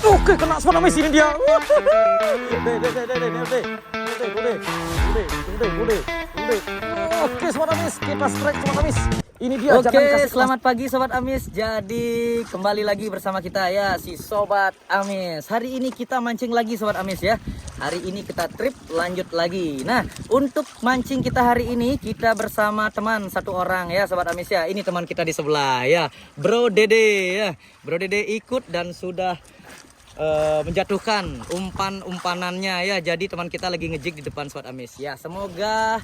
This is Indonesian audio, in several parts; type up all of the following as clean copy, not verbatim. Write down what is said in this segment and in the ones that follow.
Oke, kena Sobat Amis ini dia. Oke, Sobat Amis, kita strike Sobat Amis. Ini dia. Oke, selamat pagi Sobat Amis. Jadi kembali lagi bersama kita ya, si Sobat Amis. Hari ini kita mancing lagi Sobat Amis ya. Hari ini kita trip lanjut lagi. Nah, untuk mancing kita hari ini kita bersama teman satu orang ya Sobat Amis ya. Ini teman kita di sebelah ya, Bro Dede ya. Bro Dede ikut dan sudah menjatuhkan umpanannya ya. Jadi teman kita lagi ngejig di depan Sobat Amis ya. Semoga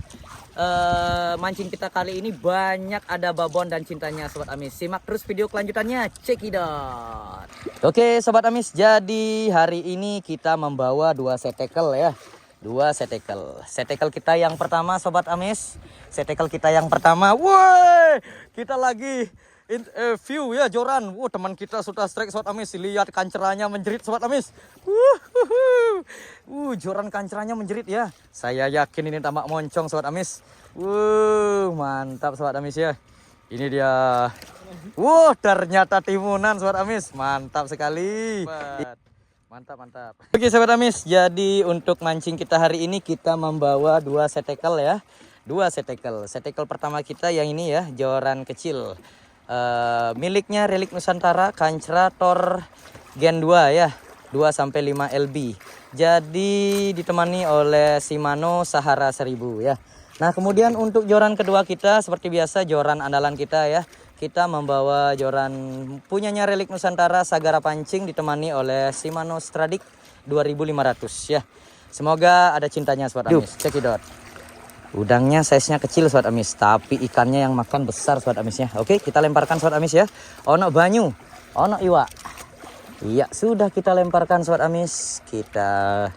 mancing kita kali ini banyak ada babon dan cintanya Sobat Amis. Simak terus video kelanjutannya, cekidot. Oke Sobat Amis, jadi hari ini kita membawa dua setekel ya. Dua setekel. Setekel kita yang pertama Sobat Amis. Setekel kita yang pertama. Woi, kita lagi view ya joran. Teman kita sudah strike Sobat Amis. Lihat kancerannya menjerit Sobat Amis. Joran kancerannya menjerit ya. Saya yakin ini tambak moncong Sobat Amis. Mantap Sobat Amis ya. Ini dia. Ternyata timunan Sobat Amis. Mantap sekali. Mantap. Oke Sobat Amis, jadi untuk mancing kita hari ini kita membawa dua setekel ya. Dua setekel. Setekel pertama kita yang ini ya, joran kecil. Miliknya Relik Nusantara, Kancra Tor Gen 2 ya, 2-5 LB. Jadi ditemani oleh Shimano Sahara 1000 ya. Nah kemudian untuk joran kedua kita seperti biasa joran andalan kita ya. Kita membawa joran punyanya Relik Nusantara Sagara Pancing ditemani oleh Shimano Stradic 2500 ya. Semoga ada cintanya Sobat Amis. Cekidot. Udangnya size-nya kecil Sobat Amis, tapi ikannya yang makan besar Sobat Amisnya. Oke, kita lemparkan Sobat Amis ya. Ono banyu, ono iwa. Iya, sudah kita lemparkan Sobat Amis. Kita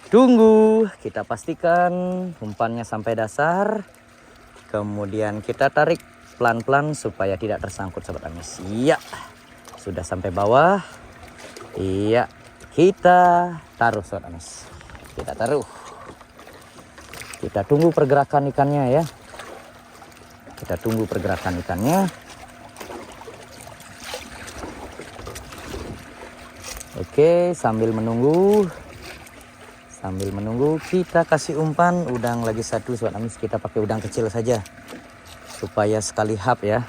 tunggu, kita pastikan umpannya sampai dasar. Kemudian kita tarik pelan-pelan supaya tidak tersangkut Sobat Amis. Iya, sudah sampai bawah. Iya, kita taruh Sobat Amis. Kita taruh. Kita tunggu pergerakan ikannya ya. Kita tunggu pergerakan ikannya. Oke, sambil menunggu kita kasih umpan udang lagi satu Sobat Amis. Kita pakai udang kecil saja supaya sekali hap ya.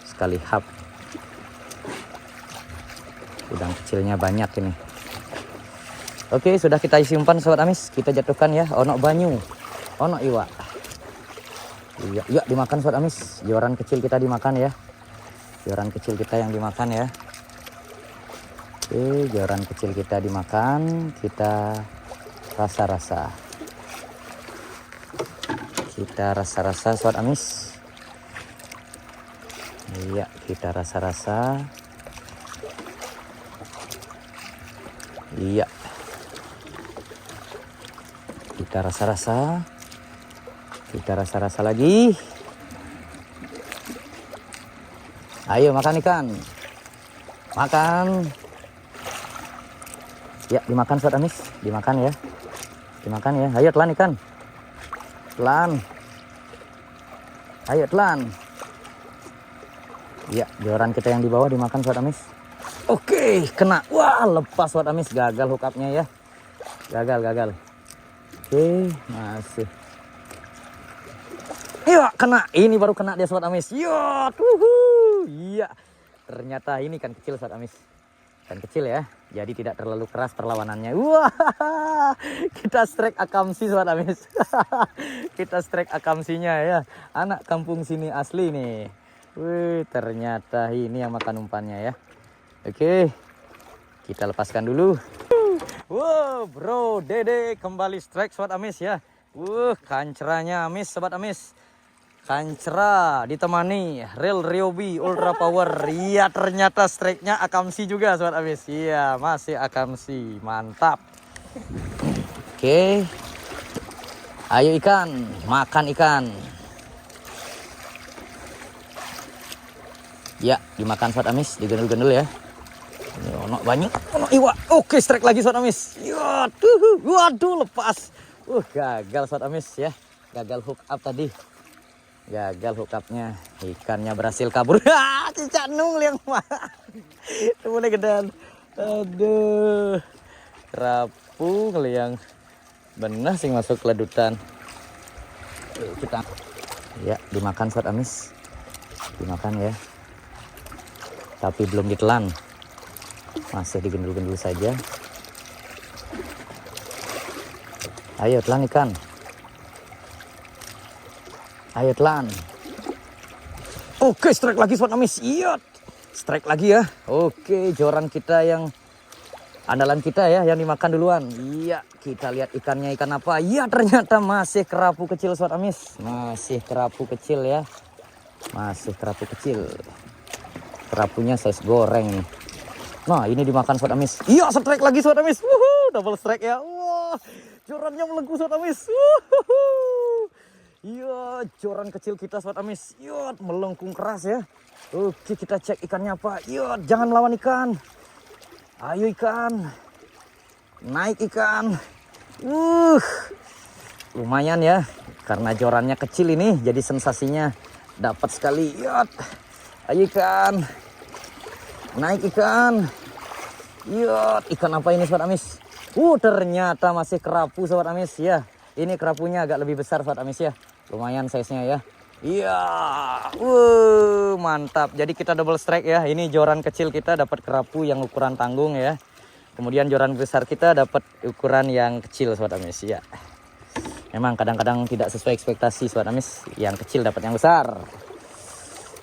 Sekali hap. Udang kecilnya banyak ini. Oke, sudah kita isi umpan Sobat Amis. Kita jatuhkan ya. Ono banyu, ono iwa. Iya, dimakan Sobat Amis. Joran kecil kita dimakan ya. Joran kecil kita yang dimakan ya. Oke, joran kecil kita dimakan. Kita rasa-rasa. Kita rasa-rasa Sobat Amis. Iya, kita rasa-rasa. Iya. Kita rasa-rasa lagi. Ayo makan ikan, makan ya, dimakan Sobat Amis, dimakan ya, ayo telan ikan, telan, ayo telan ya. Joran kita yang di bawah dimakan Sobat Amis. Oke, kena. Lepas Sobat Amis, gagal hookupnya ya, gagal. Oke, masih. Iya, kena. Ini baru kena dia Sobat Amis. Iya. Ternyata ini kan kecil Sobat Amis. Kan kecil ya. Jadi tidak terlalu keras perlawanannya. Kita strike akamsi Sobat Amis. Kita strike akamsinya ya. Anak kampung sini asli nih. Ternyata ini yang makan umpannya ya. Oke. Kita lepaskan dulu. Bro Dede kembali strike Sobat Amis ya. Kanceranya Amis Sobat Amis. Kancera ditemani Rel Ryobi Ultra Power. Iya, ternyata strike-nya akamsi juga Sobat Amis. Iya, masih akamsi. Mantap. Oke. Ayo ikan, makan ikan. Ya, dimakan Sobat Amis, digendul-gendul ya. Ono banyak, ono iwa. Oke, strike lagi Sobat Amis. Waduh, lepas. Gagal Sobat Amis ya. Gagal hook up tadi. Gagal hook upnya. Ikannya berhasil kabur. Cicak nung liang mah. Mulai gedean. Aduh, kerapu ngeliang benar sih masuk ledutan. Kita ya dimakan sobat amis, dimakan ya, tapi belum ditelan, masih digendul-gendul saja. Ayo telan ikan, ayo telan. Oke, strike lagi sobat amis. Iya, strike lagi ya. Oke, joran kita yang andalan kita ya, yang dimakan duluan. Iya, kita lihat ikannya, ikan apa? Iya, ternyata masih kerapu kecil sobat amis. Masih kerapu kecil ya. Masih kerapu kecil. Kerapunya size goreng nih. Nah, ini dimakan sobat amis. Iya, strike lagi sobat amis. Double strike ya. Wah, jorannya melengkung sobat amis. Iya, joran kecil kita sobat amis. Iya, melengkung keras ya. Oke, kita cek ikannya apa. Iya, jangan melawan ikan. Ayo ikan, naik ikan. Lumayan ya, karena jorannya kecil ini, jadi sensasinya dapat sekali. Yot, ayo ikan, naik ikan. Yot, ikan apa ini sobat amis? Ternyata masih kerapu sobat amis ya. Ini kerapunya agak lebih besar sobat amis ya. Lumayan size-nya ya. Iya, mantap. Jadi kita double strike ya. Ini joran kecil kita dapat kerapu yang ukuran tanggung ya. Kemudian joran besar kita dapat ukuran yang kecil sobat amis ya. Memang kadang-kadang tidak sesuai ekspektasi sobat amis. Yang kecil dapat yang besar.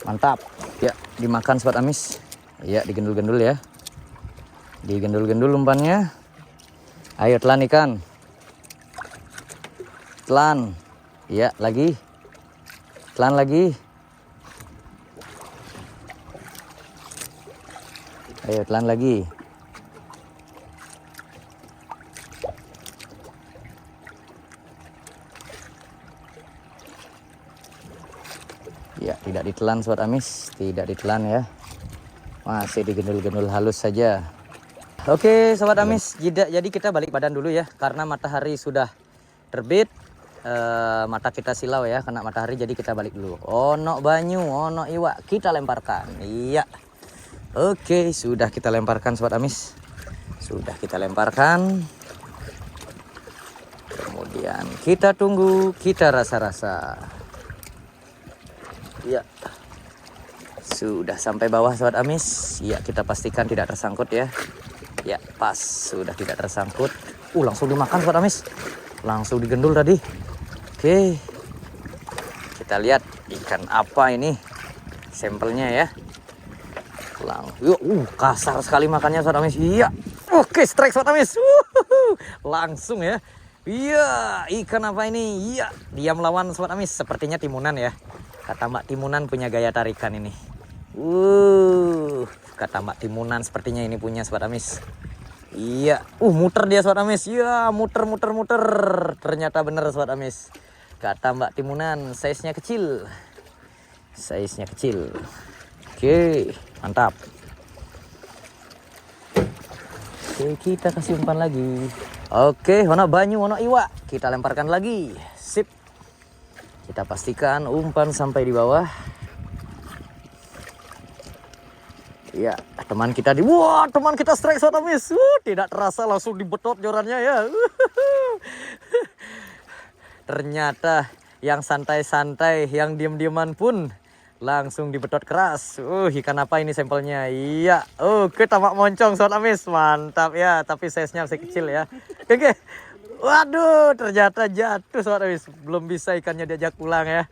Mantap. Ya, dimakan sobat amis. Ya, digendul-gendul ya. Digendul-gendul umpannya. Ayo telan ikan. Telan. Ya, lagi. Telan lagi. Ayo telan lagi. Ya, tidak ditelan sobat amis, tidak ditelan ya. Masih digendul-gendul halus saja. Oke sobat amis, jadi kita balik badan dulu ya, karena matahari sudah terbit. Mata kita silau ya, kena matahari, jadi kita balik dulu. Ono banyu, ono iwak, kita lemparkan. Iya. Oke, sudah kita lemparkan sobat amis. Sudah kita lemparkan. Kemudian kita tunggu, kita rasa-rasa. Iya. Sudah sampai bawah sobat amis. Iya, kita pastikan tidak tersangkut ya. Ya, pas, sudah tidak tersangkut. Langsung dimakan sobat amis. Langsung digendul tadi. Oke, kita lihat ikan apa ini, sampelnya ya. Kasar sekali makannya sobat amis. Iya, oke, strike sobat amis. Langsung ya. Iya, ikan apa ini? Iya, dia melawan sobat amis. Sepertinya timunan ya. Kata Mbak Timunan punya gaya tarikan ini. Kata Mbak Timunan sepertinya ini punya sobat amis. Iya, muter dia sobat amis. Iya, muter. Ternyata bener sobat amis. Kata Mbak Timunan, size-nya kecil. Size-nya kecil. Oke, mantap. Oke, kita kasih umpan lagi. Oke, ono banyu, ono iwak. Kita lemparkan lagi. Sip. Kita pastikan umpan sampai di bawah. Ya, teman kita teman kita strike sobat amis. Tidak terasa langsung dibetot jorannya ya. Ternyata yang santai-santai, yang diem-dieman pun langsung dibetot keras. Ikan apa ini sampelnya? Iya. Oke, tamak moncong sobat amis. Mantap ya, tapi size-nya masih kecil ya. Oke. Waduh, ternyata jatuh sobat amis. Belum bisa ikannya diajak pulang ya.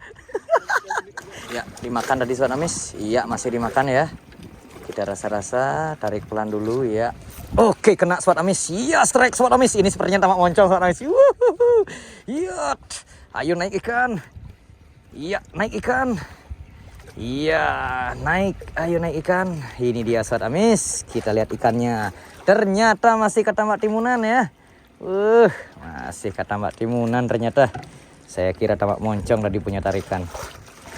Ya, dimakan tadi sobat amis. Iya, masih dimakan ya. Kita rasa-rasa, tarik pelan dulu ya. Oke, kena sobat amis. Iya, strike sobat amis. Ini sepertinya tamak moncong sobat amis. Iya. Ayo naik ikan. Iya, naik ikan. Iya, naik. Ayo naik ikan. Ini dia sobat amis. Kita lihat ikannya. Ternyata masih kata Mbak Timunan ya. Masih kata Mbak Timunan ternyata. Saya kira tamak moncong tadi punya tarikan.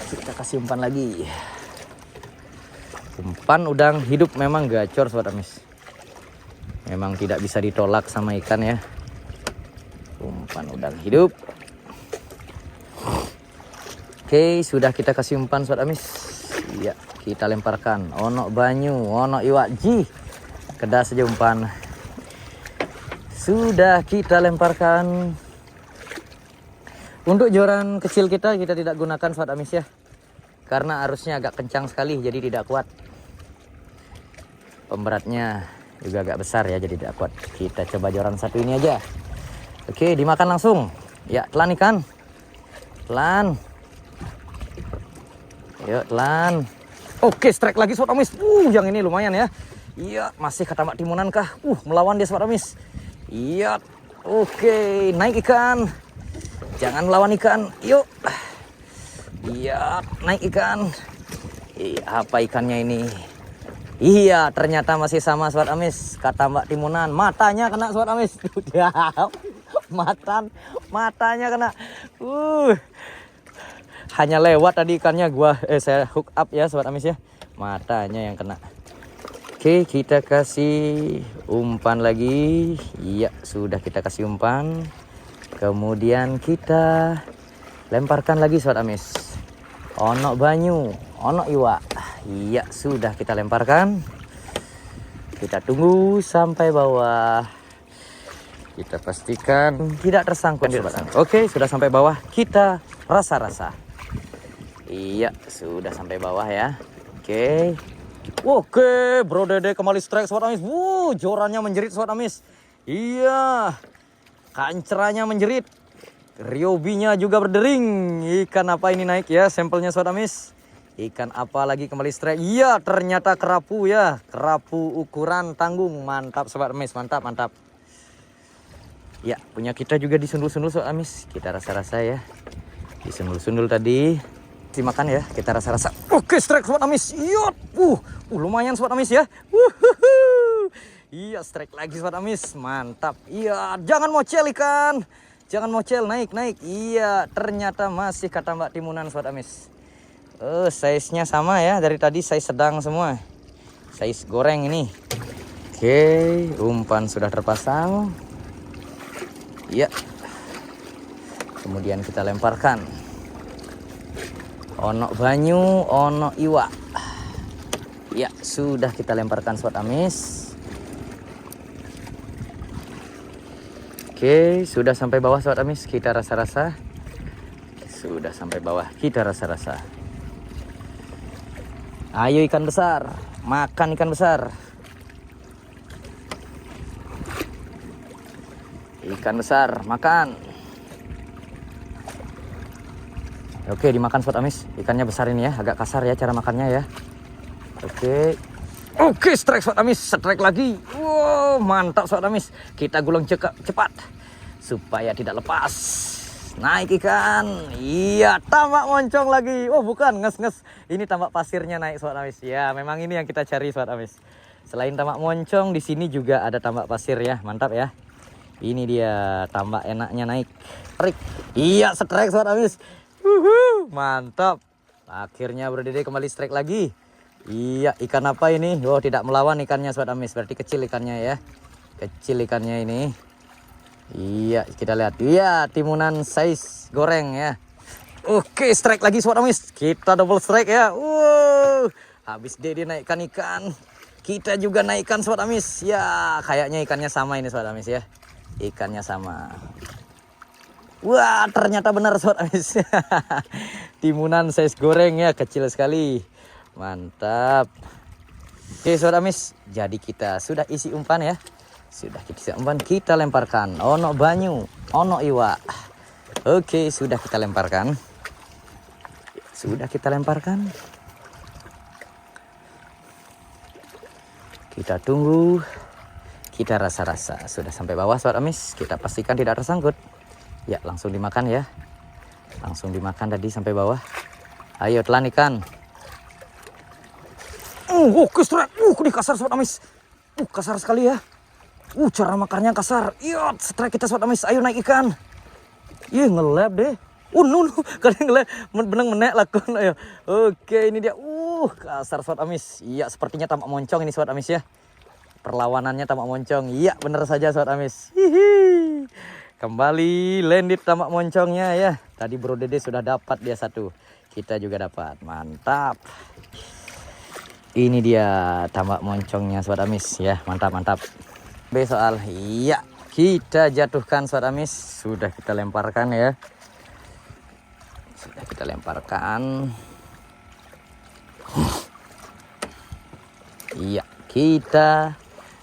Kita kasih umpan lagi. Umpan udang hidup memang gacor sobat amis. Memang tidak bisa ditolak sama ikan ya. Umpan udang hidup. Oke, sudah kita kasih umpan sobat amis. Iya, kita lemparkan. Ono banyu, ono iwak ji. Kedas saja umpan. Sudah kita lemparkan. Untuk joran kecil kita tidak gunakan sobat amis ya. Karena arusnya agak kencang sekali jadi tidak kuat. Pemberatnya juga agak besar ya jadi tidak kuat. Kita coba joran satu ini aja. Oke, dimakan langsung. Ya, telan ikan. Telan. Yuk, telan. Oke, strike lagi sobat amis. Yang ini lumayan ya. Iya, masih ketambak timunan kah? Melawan dia sobat amis. Iya. Oke, naik ikan. Jangan melawan ikan. Yuk. Iya, naik ikan. Apa ikannya ini? Iya, ternyata masih sama sobat amis. Ketambak timunan. Matanya kena sobat amis. Matanya kena. Hanya lewat tadi ikannya saya hook up ya sobat amis ya. Matanya yang kena. Oke, kita kasih umpan lagi. Iya, sudah kita kasih umpan. Kemudian kita lemparkan lagi sobat amis. Ono banyu, ono iwa. Iya, sudah kita lemparkan. Kita tunggu sampai bawah. Kita pastikan tidak tersangkut sobat amis. Oke, sudah sampai bawah. Kita rasa-rasa. Iya, sudah sampai bawah ya. Oke, Bro Dede kembali strike sobat amis. Jorannya menjerit sobat amis. Iya. Kanceranya menjerit. Riobinya juga berdering. Ikan apa ini naik ya sampelnya sobat amis. Ikan apa lagi kembali strike. Iya, ternyata kerapu ya. Kerapu ukuran tanggung. Mantap sobat amis, mantap. Ya, punya kita juga disundul-sundul sobat amis. Kita rasa-rasa ya. Disundul-sundul tadi. Dimakan ya, kita rasa-rasa. Oke, strike sobat amis. Iya. Lumayan sobat amis ya. Iya, strike lagi sobat amis. Mantap. Iya, jangan mocel ikan. Jangan mocel, naik. Iya, ternyata masih ketambak timunan sobat amis. Size-nya sama ya, dari tadi size sedang semua. Size goreng ini. Oke, umpan sudah terpasang. Iya. Kemudian kita lemparkan. Ono banyu, ono iwa. Ya, sudah kita lemparkan sobat amis. Oke, sudah sampai bawah sobat amis. Kita rasa-rasa. Sudah sampai bawah. Kita rasa-rasa. Ayo ikan besar. Makan ikan besar. Ikan besar, makan. Oke, dimakan sobat amis. Ikannya besar ini ya, agak kasar ya cara makannya ya. Oke, strike sobat amis. Strike lagi. Wow, mantap sobat amis. Kita gulung cepat supaya tidak lepas. Naik ikan. Iya, tambak moncong lagi. Bukan, nges. Ini tambak pasirnya naik sobat amis. Ya, memang ini yang kita cari sobat amis. Selain tambak moncong, di sini juga ada tambak pasir ya. Mantap ya. Ini dia tambak enaknya naik. Tarik. Iya, strike sobat amis. Mantap. Akhirnya Bro Dede kembali strike lagi. Iya, ikan apa ini? Tidak melawan ikannya sobat amis. Berarti kecil ikannya ya. Kecil ikannya ini. Iya, kita lihat. Iya, timunan size goreng ya. Oke, strike lagi sobat amis. Kita double strike ya. Habis Dede naikkan ikan. Kita juga naikkan sobat amis. Ya, kayaknya ikannya sama ini sobat amis ya. Ikannya sama. Wah, ternyata benar sobat amis. Timunan size goreng ya, kecil sekali. Mantap. Oke sobat amis, jadi kita sudah isi umpan ya. Sudah kita isi umpan, kita lemparkan. Ono banyu, ono iwa. Oke, sudah kita lemparkan. Kita tunggu. Kita rasa-rasa. Sudah sampai bawah sobat amis. Kita pastikan tidak tersangkut. Ya, langsung dimakan ya. Langsung dimakan tadi sampai bawah. Ayo telan ikan. Oke, strike. Ini kasar sobat amis. Kasar sekali ya. Cara makannya kasar. Iya, strike kita sobat amis. Ayo naik ikan. Iya, ngelap deh. Kalian ngelap. Benang menek lakon. Ayo. Oke, ini dia. Kasar sobat amis. Iya, sepertinya tambak moncong ini sobat amis ya. Perlawanannya tambak moncong. Iya, bener saja sobat amis. Kembali landed tambak moncongnya ya. Tadi Bro Dede sudah dapat dia satu. Kita juga dapat. Mantap. Ini dia tambak moncongnya sobat Amis ya, mantap mantap. Soal iya kita jatuhkan sobat Amis, sudah kita lemparkan ya. Sudah kita lemparkan. Iya, kita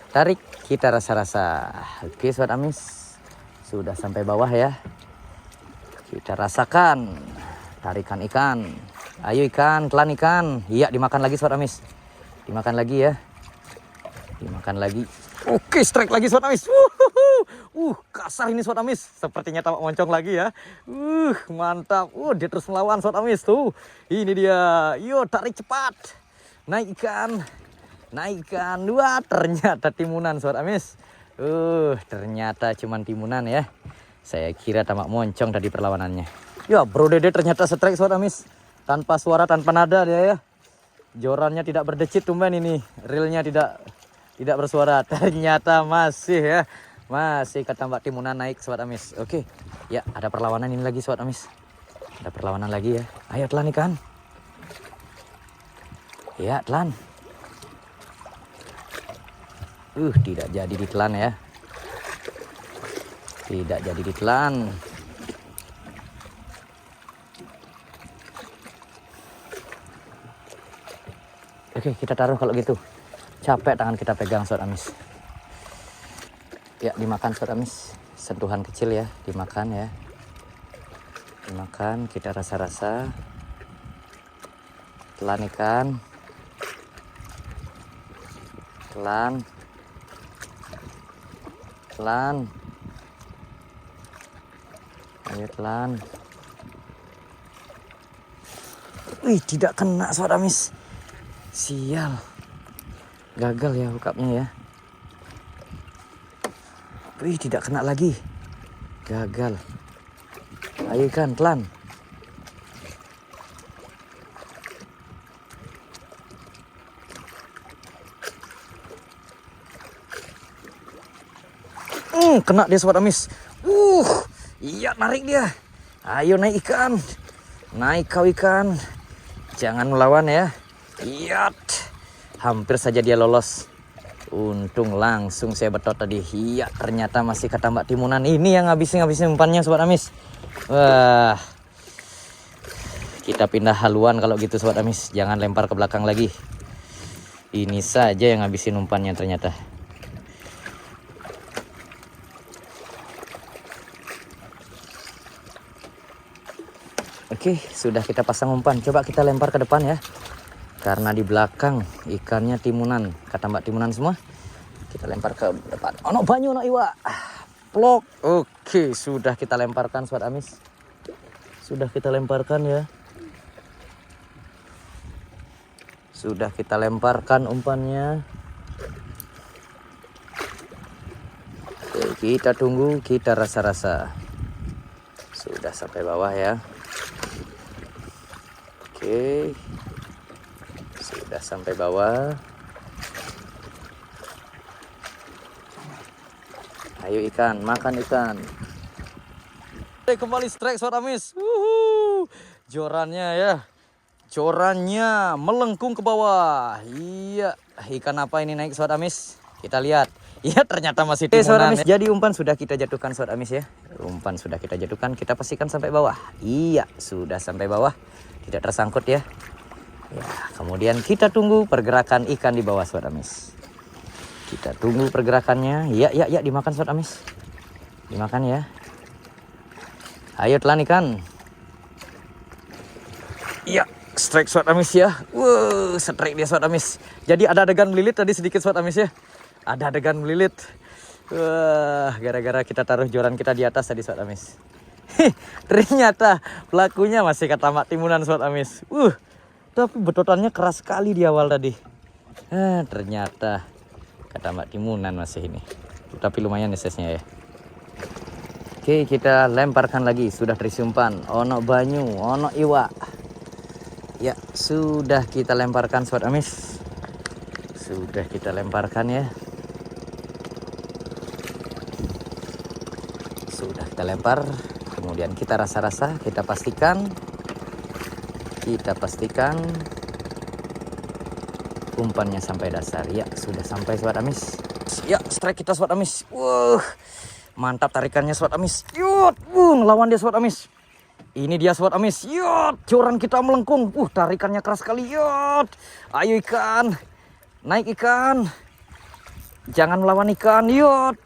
tarik, kita rasa-rasa. Oke sobat Amis, sudah sampai bawah ya. Kita rasakan tarikan ikan. Ayo ikan, telan ikan. Iya, dimakan lagi sobat Amis. Dimakan lagi ya. Dimakan lagi. Oke, strike lagi sobat Amis. Kasar ini sobat Amis. Sepertinya tambak moncong lagi ya. Mantap. Dia terus melawan sobat Amis tuh. Ini dia. Yuk, tarik cepat. Naik ikan. Naik ikan. Wah, ternyata timunan sobat Amis. Ternyata cuman timunan ya. Saya kira tambak moncong tadi perlawanannya. Ya, Bro Dede ternyata strike sobat Amis. Tanpa suara, tanpa nada dia ya. Jorannya tidak berdecit tumben ini. Reelnya tidak bersuara. Ternyata masih ya. Masih ketambak timunan naik sobat Amis. Oke. Ya, ada perlawanan ini lagi sobat Amis. Ada perlawanan lagi ya. Ayo telan ikan. Ya, telan. Tidak jadi ditelan ya. Tidak jadi ditelan. Oke, kita taruh kalau gitu. Capek tangan kita pegang sobat Amis. Ya, dimakan sobat Amis. Sentuhan kecil ya, dimakan ya. Dimakan, kita rasa-rasa. Telan ikan. Telan. Telan. Ayo telan. Tidak kena sobat Amis. Sial. Gagal ya hukapnya ya. Tidak kena lagi. Gagal. Ayo ikan, telan. Kena dia sobat Amis. Iya, narik dia. Ayo naik ikan. Naik kau ikan. Jangan melawan ya. Iya. Hampir saja dia lolos. Untung langsung saya betot tadi. Iya, ternyata masih ketambak timunan. Ini yang ngabisin umpannya sobat Amis. Wah. Kita pindah haluan kalau gitu sobat Amis. Jangan lempar ke belakang lagi. Ini saja yang ngabisin umpannya ternyata. Oke, sudah kita pasang umpan. Coba kita lempar ke depan ya. Karena di belakang ikannya timunan, ketambak timunan semua. Kita lempar ke depan. Ono banyu, ono iwa. Plok. Oke, sudah kita lemparkan sobat Amis. Sudah kita lemparkan ya. Sudah kita lemparkan umpannya. Oke, kita tunggu, kita rasa-rasa. Sudah sampai bawah ya. Oke. Sudah sampai bawah. Ayo ikan, makan ikan. Kembali strike sobat Amis. Jorannya ya. Jorannya melengkung ke bawah. Iya, ikan apa ini naik sobat Amis? Kita lihat. Iya, ternyata masih timunan. Sobat Amis, jadi umpan sudah kita jatuhkan sobat Amis ya. Umpan sudah kita jatuhkan, kita pastikan sampai bawah. Iya, sudah sampai bawah. Tidak tersangkut ya. Ya, kemudian kita tunggu pergerakan ikan di bawah sobat Amis. Kita tunggu pergerakannya. Ya, dimakan sobat Amis. Dimakan ya. Ayo telan ikan. Iya, strike sobat Amis ya. Strike dia sobat Amis. Jadi ada adegan melilit tadi sedikit sobat Amis ya. Ada adegan melilit. Gara-gara kita taruh joran kita di atas tadi sobat Amis. Ternyata pelakunya masih ketambak timunan sobat Amis. Tapi betotannya keras sekali di awal tadi. Ternyata ketambak timunan masih ini. Tapi lumayan esesnya ya. Oke, kita lemparkan lagi. Sudah terisi umpan. Ono banyu, ono iwa. Ya, sudah kita lemparkan sobat Amis. Sudah kita lemparkan ya. Sudah kita lempar. Kemudian kita rasa-rasa, kita pastikan. umpannya sampai dasar. Ya, sudah sampai Sobat Amis. Ya, strike kita Sobat Amis. Mantap tarikannya Sobat Amis. Yut, lawan dia Sobat Amis. Ini dia Sobat Amis. Yut, joran kita melengkung. Tarikannya keras sekali. Yut. Ayo ikan. Naik ikan. Jangan melawan ikan. Yut.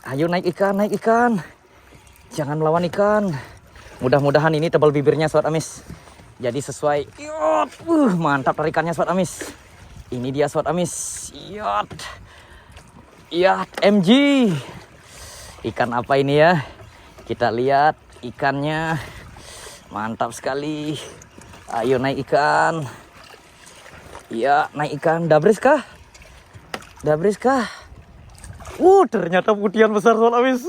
Ayo naik ikan, naik ikan. Jangan melawan ikan. Mudah-mudahan ini tebal bibirnya Sobat Amis. Jadi sesuai. Yut. Mantap tarikannya Sobat Amis. Ini dia Sobat Amis. Yut. Yut, MG. Ikan apa ini ya? Kita lihat ikannya. Mantap sekali. Ayo naik ikan. Ya, naik ikan. Dabris kah? Dabris kah? Ternyata putihan besar Sobat Amis.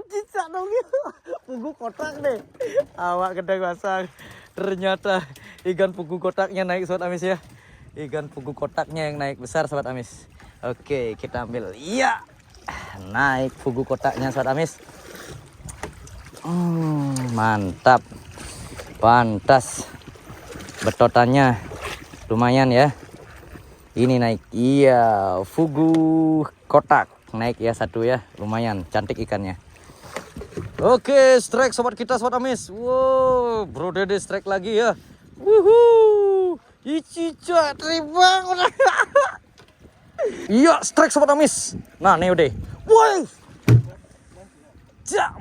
Cicak dong. Pugu kotak deh. Awak gedang basah. Ternyata ikan pugu kotaknya naik Sobat Amis ya. Ikan pugu kotaknya yang naik besar Sobat Amis. Oke, kita ambil. Iya. Naik pugu kotaknya Sobat Amis. Mantap. Pantas. Betotannya lumayan ya. Ini naik. Iya, fugu kotak. Naik ya satu ya. Lumayan cantik ikannya. Oke, strike sobat kita Sobat Amis. Wow, Bro Dede strike lagi ya. Wuhu. Icica terbang. Iya, strike Sobat Amis. Nah, nih udah. Woi.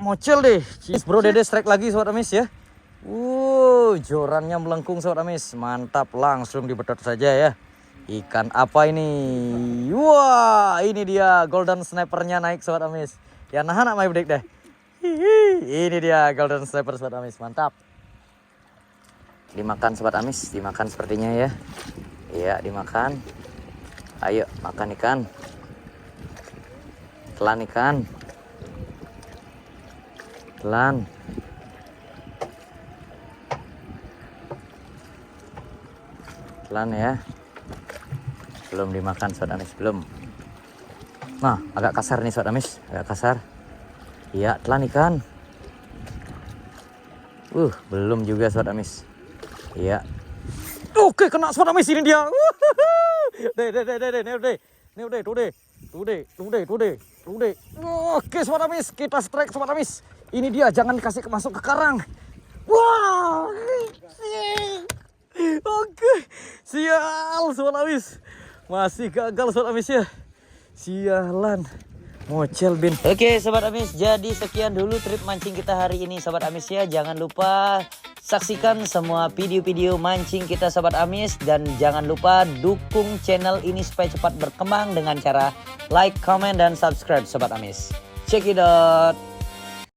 Mocel deh. Bro Dede strike lagi Sobat Amis ya. Jorannya melengkung Sobat Amis. Mantap, langsung dibetot saja ya. Ikan apa ini? Wah, ini dia golden snipernya naik Sobat Amis. Ya nah anak main deh. Ini dia golden sniper Sobat Amis, mantap. Dimakan Sobat Amis, dimakan sepertinya ya. Iya, dimakan. Ayo makan ikan. Telan ikan. Telan. Telan ya. Belum dimakan Sobat Amis, belum. Nah, agak kasar nih Sobat Amis, agak kasar. Iya, telan ikan. Belum juga Sobat Amis. Iya. Oke, kena Sobat Amis, ini dia. Oke Sobat Amis, kita strike Sobat Amis. Ini dia, jangan kasih masuk ke karang. Wah. Oke, sial Sobat Amis. Masih gagal Sobat Amis ya. Sialan. Mocel bin. Oke Sobat Amis, jadi sekian dulu trip mancing kita hari ini Sobat Amis ya. Jangan lupa saksikan semua video-video mancing kita Sobat Amis. Dan jangan lupa dukung channel ini supaya cepat berkembang dengan cara like, comment, dan subscribe Sobat Amis. Check it out.